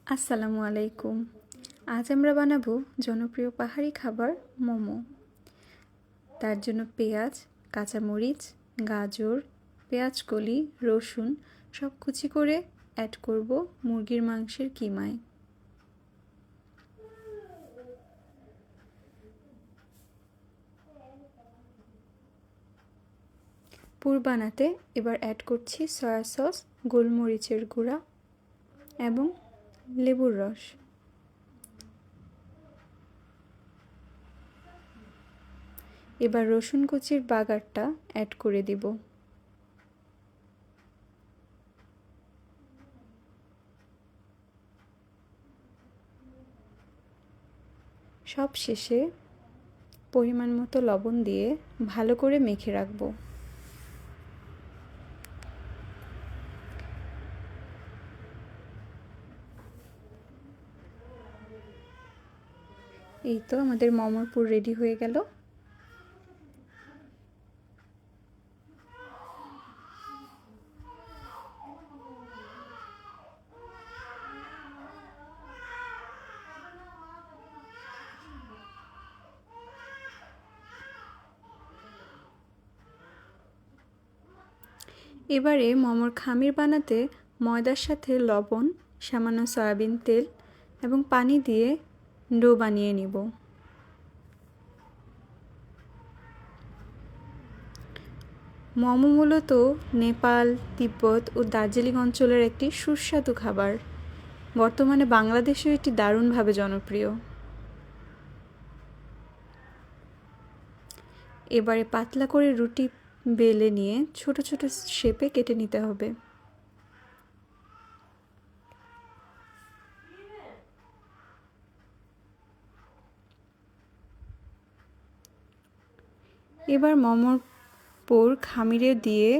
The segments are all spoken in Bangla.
আসসালামু আলাইকুম। আজ আমরা বানাবো জনপ্রিয় পাহাড়ি খাবার মোমো। তার জন্য পেঁয়াজ, কাঁচামরিচ, গাজর, পেঁয়াজকলি, রসুন সব কুচি করে অ্যাড করব মুরগির মাংসের কিমায়। পুর বানাতে এবার অ্যাড করছি সয়া সস, গোলমরিচের গুঁড়া এবং লেবুর রস। এবার রসুন কুচির বাগারটা অ্যাড করে দিব। সব শেষে পরিমাণ মতো লবণ দিয়ে ভালো করে মেখে রাখবো। এই তো আমাদের মোমোর পুর রেডি হয়ে গেল। এবারে মোমোর খামির বানাতে ময়দার সাথে লবণ, সামান্য সয়াবিন তেল এবং পানি দিয়ে ডো বানিয়ে নিব। মোমো মূলত নেপাল, তিব্বত ও দার্জিলিং অঞ্চলের একটি সুস্বাদু খাবার। বর্তমানে বাংলাদেশেও এটি দারুণভাবে জনপ্রিয়। এবারে পাতলা করে রুটি বেলে নিয়ে ছোট ছোট শেপে কেটে নিতে হবে। এবার মোমোর পুর খামিরে দিয়ে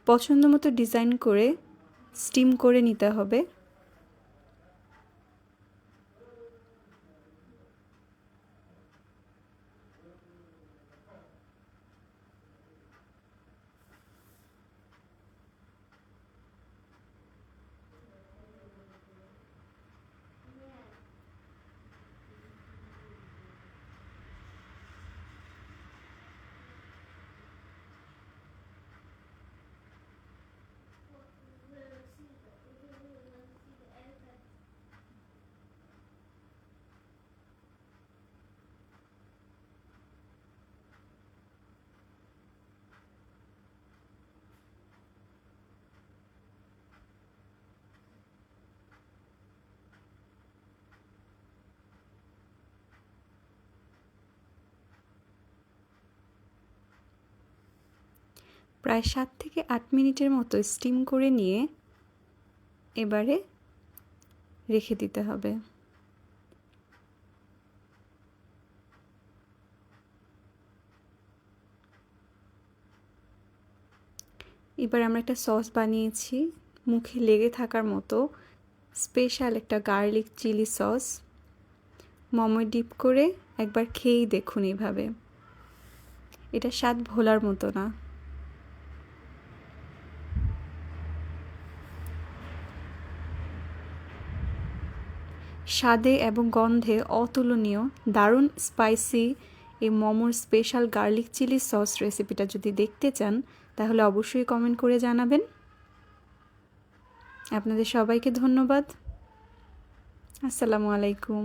পছন্দ মতো ডিজাইন করে স্টিম করে নিতে হবে। প্রায় 7 থেকে 8 মিনিটের মতো স্টিম করে নিয়ে এবারে রেখে দিতে হবে। এবার আমরা একটা সস বানিয়েছি মুখে লেগে থাকার মতো, স্পেশাল একটা গার্লিক চিলি সস। মোমোয় ডিপ করে একবার খেয়েই দেখুন এইভাবে। এটা স্বাদ ভোলার মতো না। স্বাদে এবং গন্ধে অতুলনীয়, দারুণ স্পাইসি এই মোমোর স্পেশাল গার্লিক চিলি সস রেসিপিটা যদি দেখতে চান তাহলে অবশ্যই কমেন্ট করে জানাবেন। আপনাদের সবাইকে ধন্যবাদ। আসসালামু আলাইকুম।